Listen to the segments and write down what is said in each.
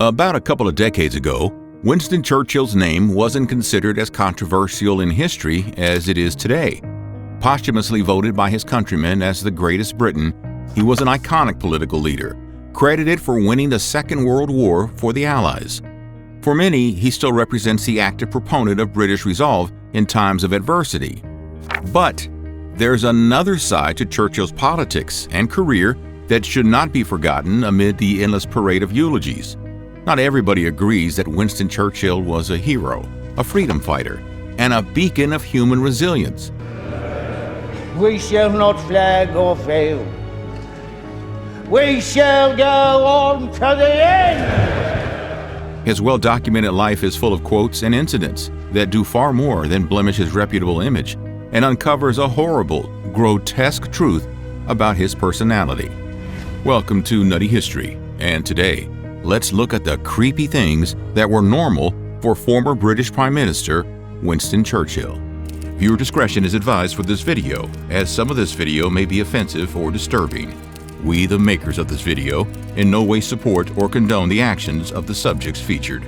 About a couple of decades ago, Winston Churchill's name wasn't considered as controversial in history as it is today. Posthumously voted by his countrymen as the greatest Briton, he was an iconic political leader, credited for winning the Second World War for the Allies. For many, he still represents the active proponent of British resolve in times of adversity. But there's another side to Churchill's politics and career that should not be forgotten amid the endless parade of eulogies. Not everybody agrees that Winston Churchill was a hero, a freedom fighter, and a beacon of human resilience. We shall not flag or fail. We shall go on to the end. His well-documented life is full of quotes and incidents that do far more than blemish his reputable image and uncovers a horrible, grotesque truth about his personality. Welcome to Nutty History, and today, let's look at the creepy things that were normal for former British Prime Minister Winston Churchill. Viewer discretion is advised for this video, as some of this video may be offensive or disturbing. We, the makers of this video, in no way support or condone the actions of the subjects featured.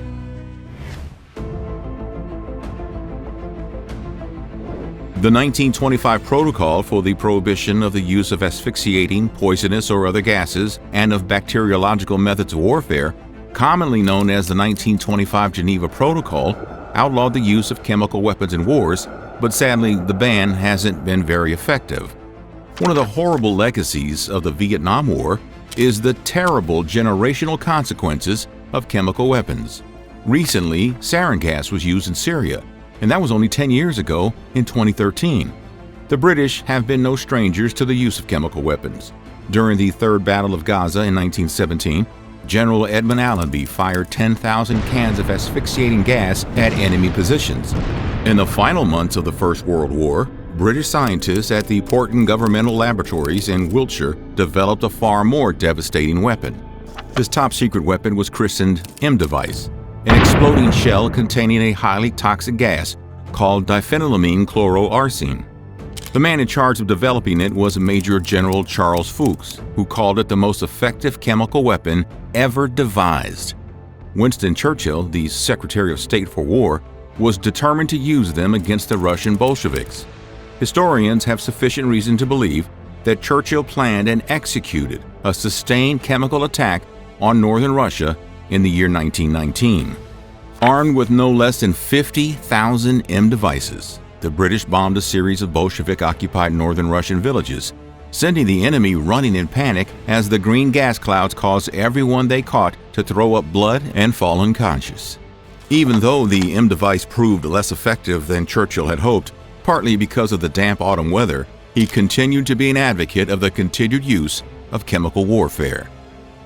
The 1925 Protocol for the Prohibition of the Use of Asphyxiating, Poisonous, or Other Gases and of Bacteriological Methods of Warfare, commonly known as the 1925 Geneva Protocol, outlawed the use of chemical weapons in wars, but sadly the ban hasn't been very effective. One of the horrible legacies of the Vietnam War is the terrible generational consequences of chemical weapons. Recently, sarin gas was used in Syria, and that was only 10 years ago in 2013. The British have been no strangers to the use of chemical weapons. During the Third Battle of Gaza in 1917, General Edmund Allenby fired 10,000 cans of asphyxiating gas at enemy positions. In the final months of the First World War, British scientists at the Porton Governmental Laboratories in Wiltshire developed a far more devastating weapon. This top-secret weapon was christened M-Device, an exploding shell containing a highly toxic gas called diphenylamine chloroarsine. The man in charge of developing it was Major General Charles Fuchs, who called it the most effective chemical weapon ever devised. Winston Churchill, the Secretary of State for War, was determined to use them against the Russian Bolsheviks. Historians have sufficient reason to believe that Churchill planned and executed a sustained chemical attack on northern Russia in the year 1919. Armed with no less than 50,000 M-devices, the British bombed a series of Bolshevik-occupied northern Russian villages, sending the enemy running in panic as the green gas clouds caused everyone they caught to throw up blood and fall unconscious. Even though the M-Device proved less effective than Churchill had hoped, partly because of the damp autumn weather, he continued to be an advocate of the continued use of chemical warfare.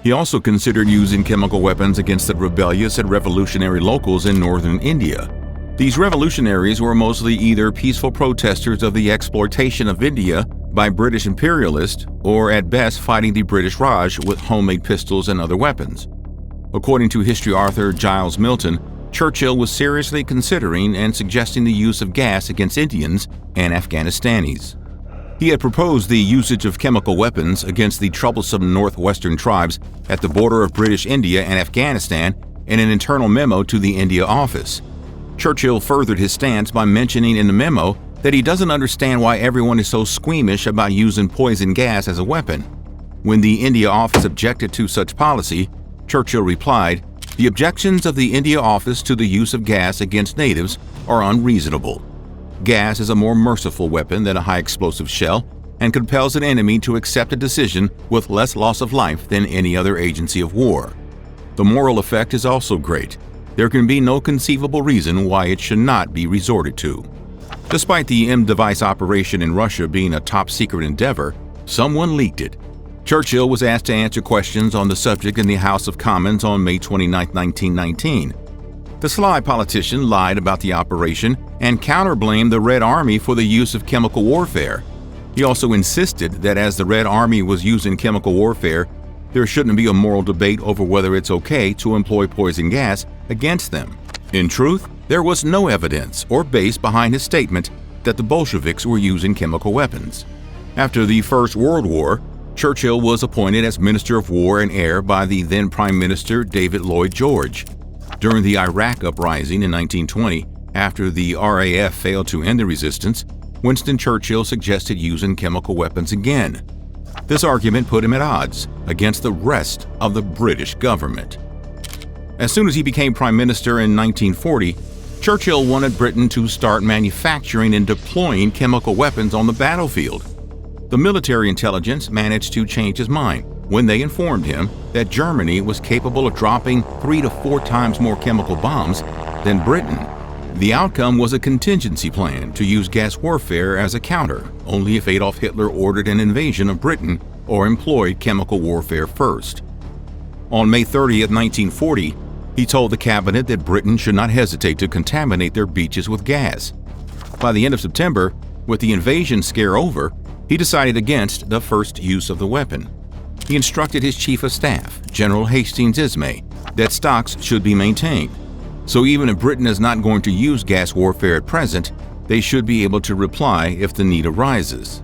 He also considered using chemical weapons against the rebellious and revolutionary locals in northern India. These revolutionaries were mostly either peaceful protesters of the exploitation of India by British imperialists, or at best fighting the British Raj with homemade pistols and other weapons. According to history author Giles Milton, Churchill was seriously considering and suggesting the use of gas against Indians and Afghanistanis. He had proposed the usage of chemical weapons against the troublesome northwestern tribes at the border of British India and Afghanistan in an internal memo to the India office. Churchill furthered his stance by mentioning in the memo that he doesn't understand why everyone is so squeamish about using poison gas as a weapon. When the India office objected to such policy, Churchill replied, "The objections of the India office to the use of gas against natives are unreasonable. Gas is a more merciful weapon than a high-explosive shell and compels an enemy to accept a decision with less loss of life than any other agency of war. The moral effect is also great. There can be no conceivable reason why it should not be resorted to." Despite the M-Device operation in Russia being a top-secret endeavor, someone leaked it. Churchill was asked to answer questions on the subject in the House of Commons on May 29, 1919. The sly politician lied about the operation and counterblamed the Red Army for the use of chemical warfare. He also insisted that as the Red Army was using chemical warfare, there shouldn't be a moral debate over whether it's okay to employ poison gas against them. In truth, there was no evidence or base behind his statement that the Bolsheviks were using chemical weapons. After the First World War, Churchill was appointed as Minister of War and Air by the then Prime Minister David Lloyd George. During the Iraq Uprising in 1920, after the RAF failed to end the resistance, Winston Churchill suggested using chemical weapons again. This argument put him at odds against the rest of the British government. As soon as he became Prime Minister in 1940, Churchill wanted Britain to start manufacturing and deploying chemical weapons on the battlefield. The military intelligence managed to change his mind when they informed him that Germany was capable of dropping 3 to 4 times more chemical bombs than Britain. The outcome was a contingency plan to use gas warfare as a counter, only if Adolf Hitler ordered an invasion of Britain or employed chemical warfare first. On May 30, 1940, he told the cabinet that Britain should not hesitate to contaminate their beaches with gas. By the end of September, with the invasion scare over, he decided against the first use of the weapon. He instructed his Chief of Staff, General Hastings Ismay, that stocks should be maintained. So even if Britain is not going to use gas warfare at present, they should be able to reply if the need arises.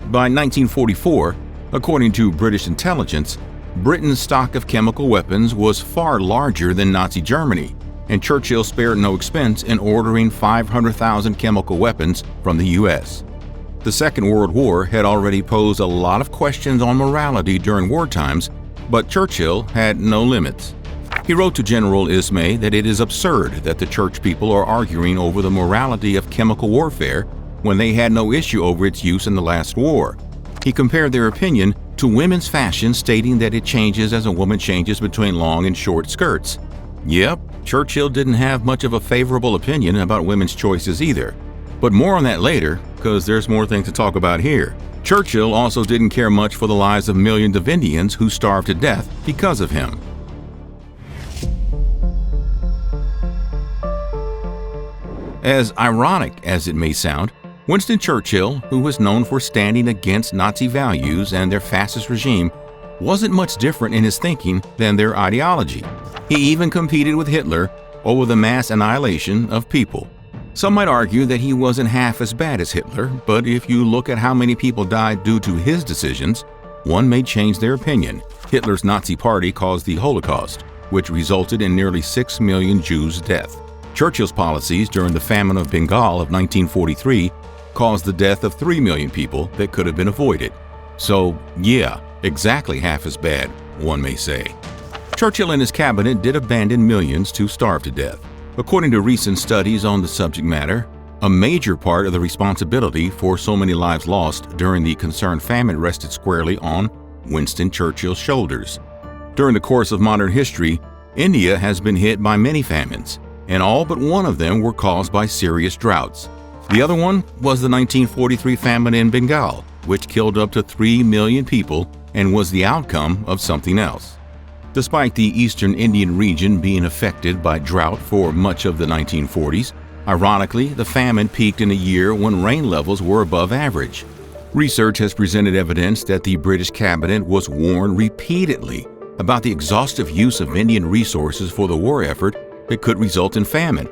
By 1944, according to British intelligence, Britain's stock of chemical weapons was far larger than Nazi Germany, and Churchill spared no expense in ordering 500,000 chemical weapons from the U.S. The Second World War had already posed a lot of questions on morality during war times, but Churchill had no limits. He wrote to General Ismay that it is absurd that the church people are arguing over the morality of chemical warfare when they had no issue over its use in the last war. He compared their opinion to women's fashion, stating that it changes as a woman changes between long and short skirts. Yep, Churchill didn't have much of a favorable opinion about women's choices either. But more on that later, because there's more things to talk about here. Churchill also didn't care much for the lives of millions of Indians who starved to death because of him. As ironic as it may sound, Winston Churchill, who was known for standing against Nazi values and their fascist regime, wasn't much different in his thinking than their ideology. He even competed with Hitler over the mass annihilation of people. Some might argue that he wasn't half as bad as Hitler, but if you look at how many people died due to his decisions, one may change their opinion. Hitler's Nazi Party caused the Holocaust, which resulted in nearly 6 million Jews' death. Churchill's policies during the Famine of Bengal of 1943 caused the death of 3 million people that could have been avoided. So, yeah, exactly half as bad, one may say. Churchill and his cabinet did abandon millions to starve to death. According to recent studies on the subject matter, a major part of the responsibility for so many lives lost during the concerned famine rested squarely on Winston Churchill's shoulders. During the course of modern history, India has been hit by many famines, and all but one of them were caused by serious droughts. The other one was the 1943 famine in Bengal, which killed up to 3 million people and was the outcome of something else. Despite the eastern Indian region being affected by drought for much of the 1940s, ironically, the famine peaked in a year when rain levels were above average. Research has presented evidence that the British cabinet was warned repeatedly about the exhaustive use of Indian resources for the war effort that could result in famine.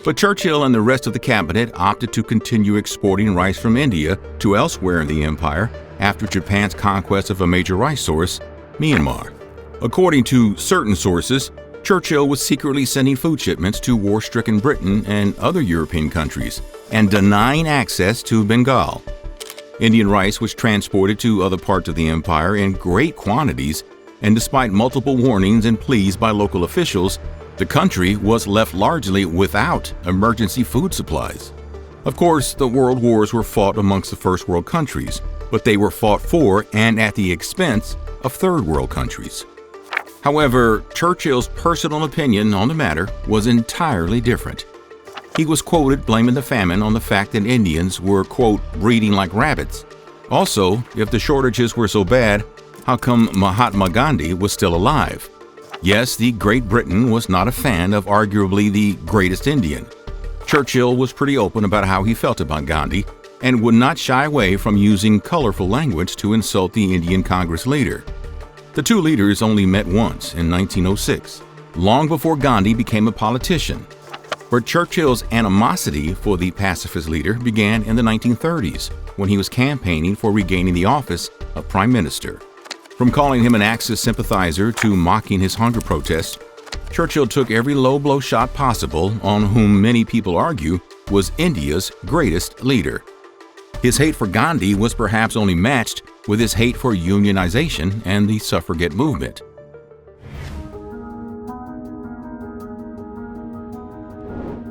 But Churchill and the rest of the cabinet opted to continue exporting rice from India to elsewhere in the empire after Japan's conquest of a major rice source, Myanmar. According to certain sources, Churchill was secretly sending food shipments to war-stricken Britain and other European countries and denying access to Bengal. Indian rice was transported to other parts of the empire in great quantities, and despite multiple warnings and pleas by local officials, the country was left largely without emergency food supplies. Of course, the world wars were fought amongst the first world countries, but they were fought for and at the expense of third world countries. However, Churchill's personal opinion on the matter was entirely different. He was quoted blaming the famine on the fact that Indians were, quote, breeding like rabbits. Also, if the shortages were so bad, how come Mahatma Gandhi was still alive? Yes, the Great Britain was not a fan of arguably the greatest Indian. Churchill was pretty open about how he felt about Gandhi and would not shy away from using colorful language to insult the Indian Congress leader. The two leaders only met once in 1906, long before Gandhi became a politician. But Churchill's animosity for the pacifist leader began in the 1930s, when he was campaigning for regaining the office of Prime Minister. From calling him an Axis sympathizer to mocking his hunger protests, Churchill took every low-blow shot possible on whom many people argue was India's greatest leader. His hate for Gandhi was perhaps only matched with his hate for unionization and the suffragette movement.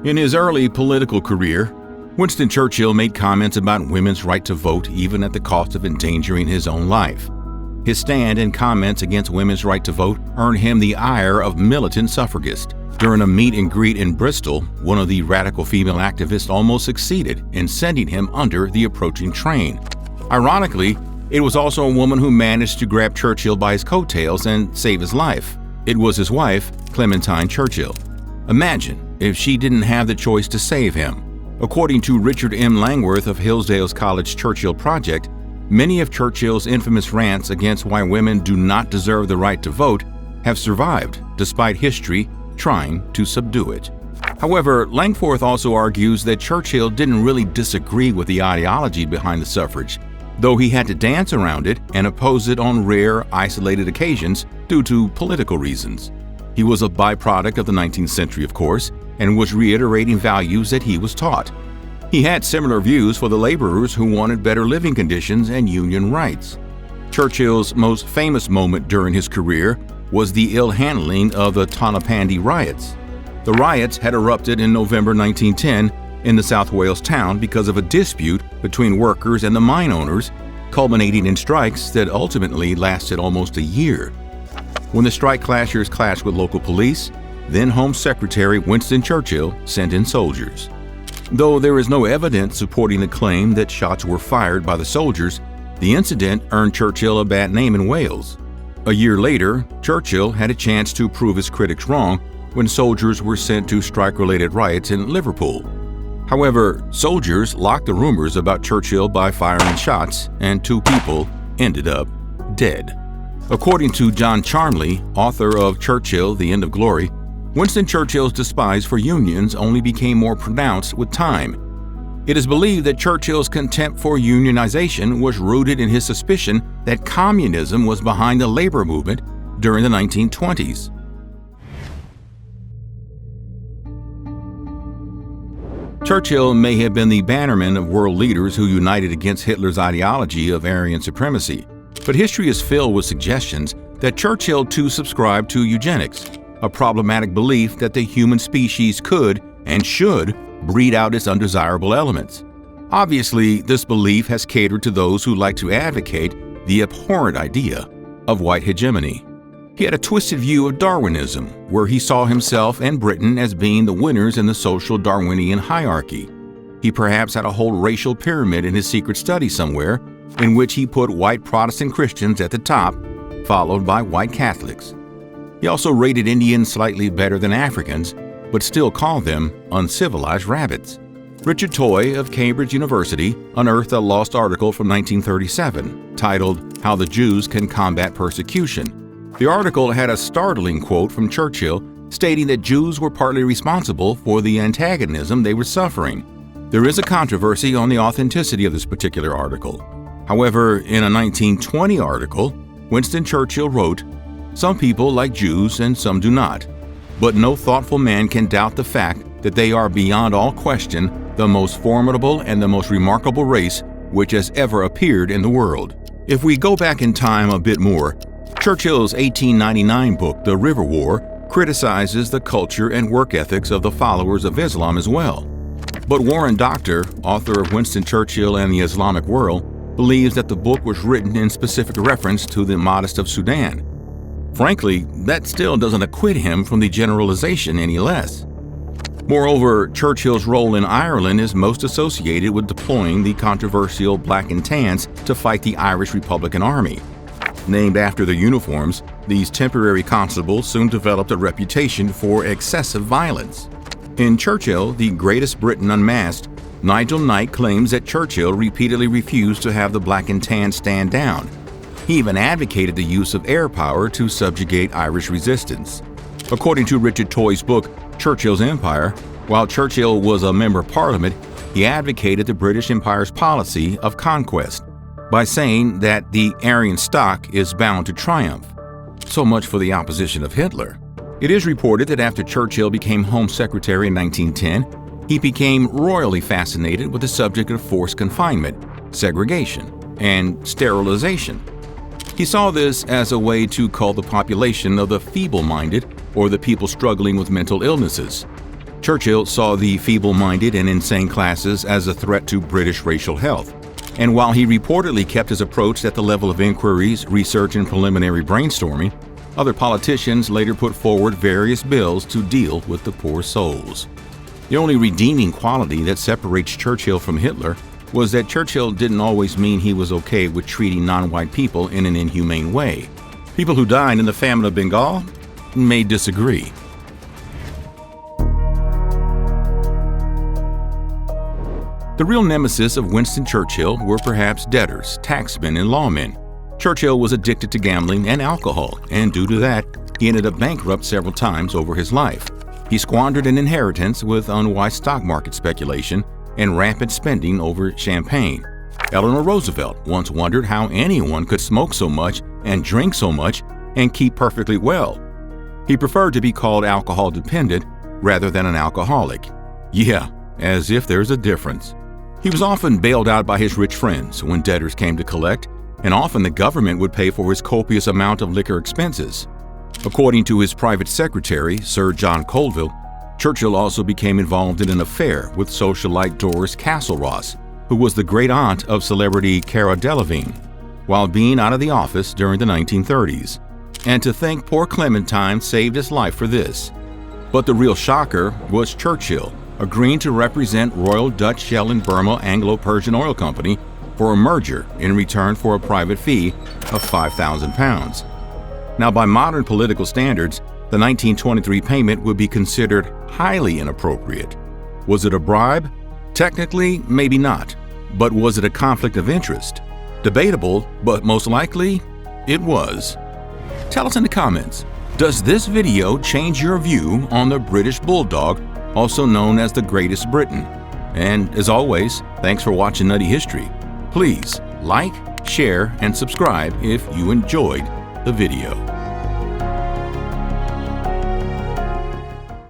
In his early political career, Winston Churchill made comments about women's right to vote even at the cost of endangering his own life. His stand and comments against women's right to vote earned him the ire of militant suffragists. During a meet and greet in Bristol, one of the radical female activists almost succeeded in sending him under the approaching train. Ironically, it was also a woman who managed to grab Churchill by his coattails and save his life. It was his wife, Clementine Churchill. Imagine if she didn't have the choice to save him. According to Richard M. Langworth of Hillsdale College's Churchill Project, many of Churchill's infamous rants against why women do not deserve the right to vote have survived, despite history trying to subdue it. However, Langforth also argues that Churchill didn't really disagree with the ideology behind the suffrage, though he had to dance around it and oppose it on rare, isolated occasions due to political reasons. He was a byproduct of the 19th century, of course, and was reiterating values that he was taught. He had similar views for the laborers who wanted better living conditions and union rights. Churchill's most famous moment during his career was the ill handling of the Tonypandy riots. The riots had erupted in November 1910 in the South Wales town because of a dispute between workers and the mine owners, culminating in strikes that ultimately lasted almost a year. When the strike clashers clashed with local police, then Home Secretary Winston Churchill sent in soldiers. Though there is no evidence supporting the claim that shots were fired by the soldiers, the incident earned Churchill a bad name in Wales. A year later, Churchill had a chance to prove his critics wrong when soldiers were sent to strike-related riots in Liverpool. However, soldiers locked the rumors about Churchill by firing shots, and 2 people ended up dead. According to John Charnley, author of Churchill, The End of Glory, Winston Churchill's despise for unions only became more pronounced with time. It is believed that Churchill's contempt for unionization was rooted in his suspicion that communism was behind the labor movement during the 1920s. Churchill may have been the bannerman of world leaders who united against Hitler's ideology of Aryan supremacy, but history is filled with suggestions that Churchill too subscribed to eugenics, a problematic belief that the human species could and should breed out its undesirable elements. Obviously, this belief has catered to those who like to advocate the abhorrent idea of white hegemony. He had a twisted view of Darwinism, where he saw himself and Britain as being the winners in the social Darwinian hierarchy. He perhaps had a whole racial pyramid in his secret study somewhere, in which he put white Protestant Christians at the top, followed by white Catholics. He also rated Indians slightly better than Africans, but still called them uncivilized rabbits. Richard Toye of Cambridge University unearthed a lost article from 1937 titled "How the Jews Can Combat Persecution." The article had a startling quote from Churchill stating that Jews were partly responsible for the antagonism they were suffering. There is a controversy on the authenticity of this particular article. However, in a 1920 article, Winston Churchill wrote, "Some people like Jews and some do not, but no thoughtful man can doubt the fact that they are beyond all question the most formidable and the most remarkable race which has ever appeared in the world." If we go back in time a bit more, Churchill's 1899 book, The River War, criticizes the culture and work ethics of the followers of Islam as well. But Warren Doctor, author of Winston Churchill and the Islamic World, believes that the book was written in specific reference to the Mahdist of Sudan. Frankly, that still doesn't acquit him from the generalization any less. Moreover, Churchill's role in Ireland is most associated with deploying the controversial Black and Tans to fight the Irish Republican Army. Named after their uniforms, these temporary constables soon developed a reputation for excessive violence. In Churchill, The Greatest Briton Unmasked, Nigel Knight claims that Churchill repeatedly refused to have the Black and Tan stand down. He even advocated the use of air power to subjugate Irish resistance. According to Richard Toye's book, Churchill's Empire, while Churchill was a member of Parliament, he advocated the British Empire's policy of conquest by saying that the Aryan stock is bound to triumph. So much for the opposition of Hitler. It is reported that after Churchill became Home Secretary in 1910, he became royally fascinated with the subject of forced confinement, segregation, and sterilization. He saw this as a way to cull the population of the feeble-minded or the people struggling with mental illnesses. Churchill saw the feeble-minded and insane classes as a threat to British racial health. And while he reportedly kept his approach at the level of inquiries, research, and preliminary brainstorming, other politicians later put forward various bills to deal with the poor souls. The only redeeming quality that separates Churchill from Hitler was that Churchill didn't always mean he was okay with treating non-white people in an inhumane way. People who died in the Famine of Bengal may disagree. The real nemesis of Winston Churchill were perhaps debtors, taxmen, and lawmen. Churchill was addicted to gambling and alcohol, and due to that, he ended up bankrupt several times over his life. He squandered an inheritance with unwise stock market speculation and rampant spending over champagne. Eleanor Roosevelt once wondered how anyone could smoke so much and drink so much and keep perfectly well. He preferred to be called alcohol dependent rather than an alcoholic. Yeah, as if there's a difference. He was often bailed out by his rich friends when debtors came to collect, and often the government would pay for his copious amount of liquor expenses. According to his private secretary, Sir John Colville, Churchill also became involved in an affair with socialite Doris Castleross, who was the great aunt of celebrity Cara Delevingne, while being out of the office during the 1930s. And to think poor Clementine saved his life for this. But the real shocker was Churchill agreeing to represent Royal Dutch Shell and Burma Anglo-Persian Oil Company for a merger in return for a private fee of £5,000. Now, by modern political standards, the 1923 payment would be considered highly inappropriate. Was it a bribe? Technically, maybe not. But was it a conflict of interest? Debatable, but most likely, it was. Tell us in the comments, does this video change your view on the British Bulldog, also known as the Greatest Briton? And as always, thanks for watching Nutty History. Please like, share, and subscribe if you enjoyed the video.